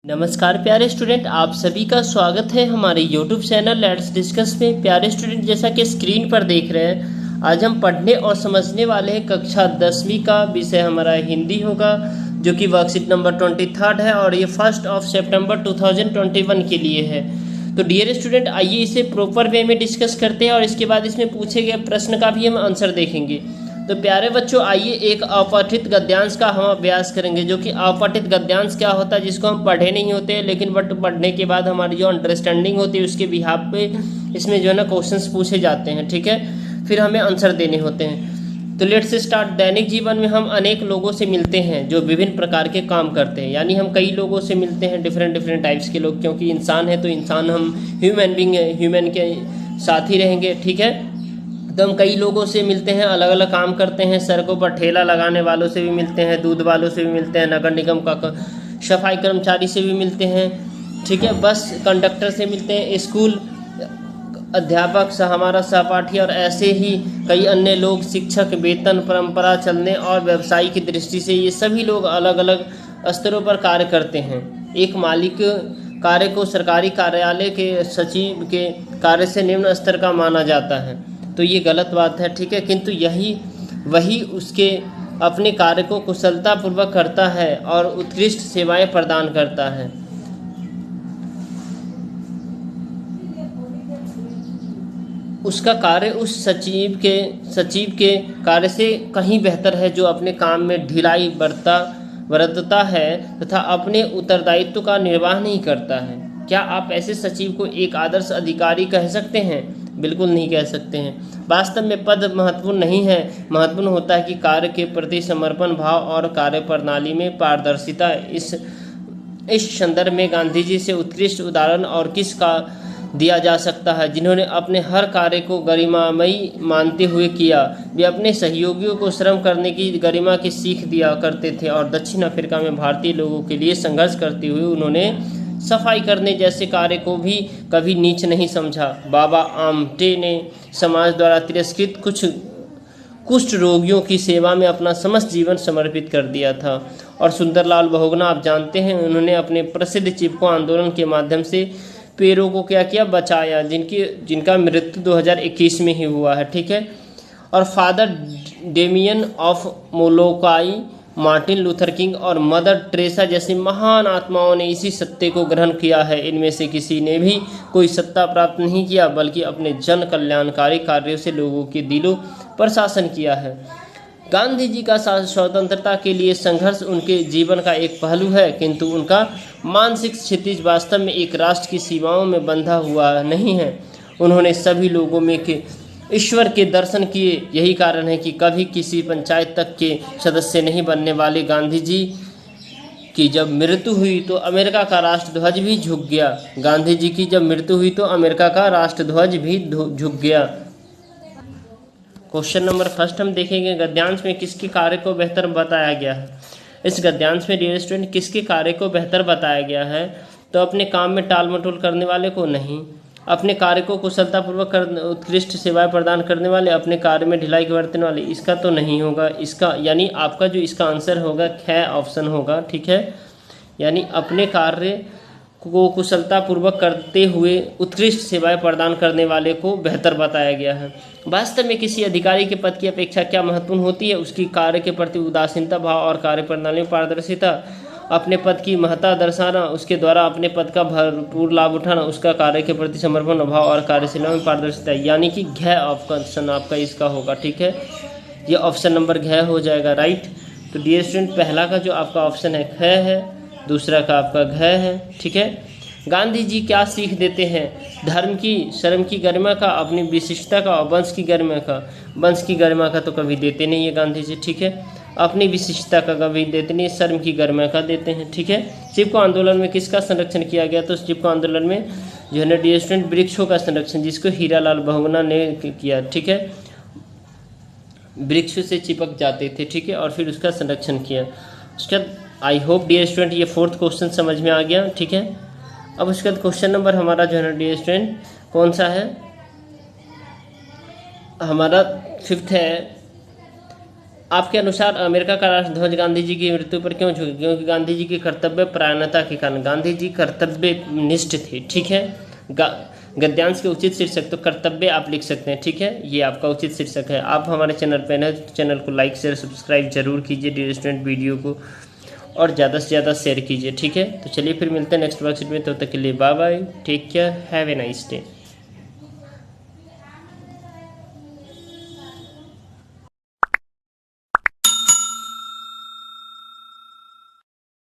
नमस्कार प्यारे स्टूडेंट, आप सभी का स्वागत है हमारे YouTube चैनल लेट्स डिस्कस में। प्यारे स्टूडेंट, जैसा कि स्क्रीन पर देख रहे हैं, आज हम पढ़ने और समझने वाले हैं कक्षा 10वीं का विषय हमारा हिंदी होगा, जो कि वर्कशीट नंबर 23 है और ये 1 सितंबर 2021 के लिए है। तो डियर स्टूडेंट, आइए इसे प्रॉपर वे में डिस्कस करते हैं और इसके बाद इसमें पूछे गए प्रश्न का भी हम आंसर देखेंगे। तो प्यारे बच्चों, आइए एक अपठित गद्यांश का हम अभ्यास करेंगे, जो कि अपठित गद्यांश क्या होता है, जिसको हम पढ़े नहीं होते लेकिन बट पढ़ने के बाद हमारी जो अंडरस्टैंडिंग होती है उसके बिहाफ पे इसमें जो है ना क्वेश्चंस पूछे जाते हैं। ठीक है, फिर हमें आंसर देने होते हैं। तो लेट्स स्टार्ट। दैनिक जीवन में हम अनेक लोगों से मिलते हैं जो विभिन्न प्रकार के काम करते हैं, यानी हम कई लोगों से मिलते हैं, डिफरेंट टाइप्स के लोग, क्योंकि इंसान है तो इंसान हम ह्यूमन बींग है, ह्यूमन के साथ ही रहेंगे। ठीक है, तो हम कई लोगों से मिलते हैं, अलग अलग काम करते हैं। सड़कों पर ठेला लगाने वालों से भी मिलते हैं, दूध वालों से भी मिलते हैं, नगर निगम का सफाई कर्मचारी से भी मिलते हैं। ठीक है, बस कंडक्टर से मिलते हैं, स्कूल अध्यापक हमारा सहपाठी और ऐसे ही कई अन्य लोग, शिक्षक, वेतन परंपरा चलने और व्यवसाय की दृष्टि से ये सभी लोग अलग अलग स्तरों पर कार्य करते हैं। एक मालिक कार्य को सरकारी कार्यालय के सचिव के कार्य से निम्न स्तर का माना जाता है, तो ये गलत बात है। ठीक है, किंतु वही उसके अपने कार्य को कुशलतापूर्वक करता है और उत्कृष्ट सेवाएं प्रदान करता है। उसका कार्य उस सचिव के कार्य से कहीं बेहतर है, जो अपने काम में ढिलाई बरतता है तथा अपने उत्तरदायित्व का निर्वाह नहीं करता है। क्या आप ऐसे सचिव को एक आदर्श अधिकारी कह सकते हैं? बिल्कुल नहीं कह सकते हैं। वास्तव में पद महत्वपूर्ण नहीं है, महत्वपूर्ण होता है कि कार्य के प्रति समर्पण भाव और कार्य प्रणाली में पारदर्शिता। इस संदर्भ में गांधी जी से उत्कृष्ट उदाहरण और किसका दिया जा सकता है, जिन्होंने अपने हर कार्य को गरिमामयी मानते हुए किया। वे अपने सहयोगियों को श्रम करने की गरिमा की सीख दिया करते थे और दक्षिण अफ्रीका में भारतीय लोगों के लिए संघर्ष करते हुए उन्होंने सफाई करने जैसे कार्य को भी कभी नीच नहीं समझा। बाबा आमटे ने समाज द्वारा तिरस्कृत कुष्ठ रोगियों की सेवा में अपना समस्त जीवन समर्पित कर दिया था। और सुंदरलाल बहुगुणा, आप जानते हैं, उन्होंने अपने प्रसिद्ध चिपको आंदोलन के माध्यम से पेड़ों को क्या किया, बचाया, जिनका मृत्यु 2021 में ही हुआ है। ठीक है, और Father Damien of Molokai, Martin Luther King और मदर टेरेसा जैसी महान आत्माओं ने इसी सत्य को ग्रहण किया है। इनमें से किसी ने भी कोई सत्ता प्राप्त नहीं किया, बल्कि अपने जन कल्याणकारी कार्यों से लोगों के दिलों पर शासन किया है। गांधी जी का स्वतंत्रता के लिए संघर्ष उनके जीवन का एक पहलू है, किंतु उनका मानसिक क्षितिज वास्तव में एक राष्ट्र की सीमाओं में बंधा हुआ नहीं है। उन्होंने सभी लोगों में के ईश्वर के दर्शन किए। यही कारण है कि कभी किसी पंचायत तक के सदस्य नहीं बनने वाले गांधी जी की जब मृत्यु हुई तो अमेरिका का राष्ट्रध्वज भी झुक गया। गांधी जी की जब मृत्यु हुई तो अमेरिका का राष्ट्रध्वज भी झुक गया। क्वेश्चन नंबर 1 हम देखेंगे, गद्यांश में किसके कार्य को बेहतर बताया गया है। इस गद्यांश में डियर स्टूडेंट किसके कार्य को बेहतर बताया गया है? तो अपने काम में टाल मटोल करने वाले को नहीं, अपने कार्य को कुशलतापूर्वक उत्कृष्ट सेवाएं प्रदान करने वाले, अपने कार्य में ढिलाई बरतने वाले, इसका तो नहीं होगा। इसका यानी आपका जो इसका आंसर होगा ख ऑप्शन होगा। ठीक है, यानी अपने कार्य को कुशलतापूर्वक करते हुए उत्कृष्ट सेवाएं प्रदान करने वाले को बेहतर बताया गया है। वास्तव में किसी अधिकारी के पद की अपेक्षा क्या महत्वपूर्ण होती है? उसकी कार्य के प्रति उदासीनता भाव और कार्य प्रणाली में पारदर्शिता, अपने पद की महत्ता दर्शाना, उसके द्वारा अपने पद का भरपूर लाभ उठाना, उसका कार्य के प्रति समर्पण भाव और कार्यशीलता में पारदर्शिता, यानी कि घ ऑप्शन आपका इसका होगा। ठीक है, ये ऑप्शन नंबर घ हो जाएगा, राइट। तो डियर स्टूडेंट, पहला का जो आपका ऑप्शन है ख है, दूसरा का आपका घ है। ठीक है, गांधी जी क्या सीख देते हैं? धर्म की, शर्म की गरिमा का, अपनी विशिष्टता का और वंश की गरिमा का। वंश की गरिमा का तो कभी देते नहीं है गांधी जी। ठीक है, अपनी विशिष्टता का कभी देते नहीं, शर्म की गरिमा का देते हैं। ठीक है, चिपको आंदोलन में किसका संरक्षण किया गया? तो चिपको आंदोलन में जो है ना डियर स्टूडेंट वृक्षों का संरक्षण, जिसको हीरालाल बहुगुणा ने किया। ठीक है, वृक्ष से चिपक जाते थे। ठीक है, और फिर उसका संरक्षण किया। उसका आई होप डियर स्टूडेंट ये 4th क्वेश्चन समझ में आ गया। ठीक है, अब उसके बाद क्वेश्चन नंबर हमारा जो है ना डियर स्टूडेंट कौन सा है? हमारा 5th है, आपके अनुसार अमेरिका का राष्ट्रध्वज गांधी जी की मृत्यु पर क्यों झुका? क्योंकि गांधी जी की कर्तव्य परायणता के कारण। गांधी जी कर्तव्यनिष्ठ थे, ठीक है। गद्यांश के उचित शीर्षक तो कर्तव्य आप लिख सकते हैं, ठीक है, ये आपका उचित शीर्षक है। आप हमारे चैनल पर नए तो चैनल को लाइक शेयर सब्सक्राइब जरूर कीजिए, डियर स्टूडेंट वीडियो को और ज़्यादा से ज़्यादा शेयर कीजिए, ठीक है। तो चलिए फिर मिलते हैं नेक्स्ट वर्कशीट में, तब तक के लिए bye bye, take care, have a nice day.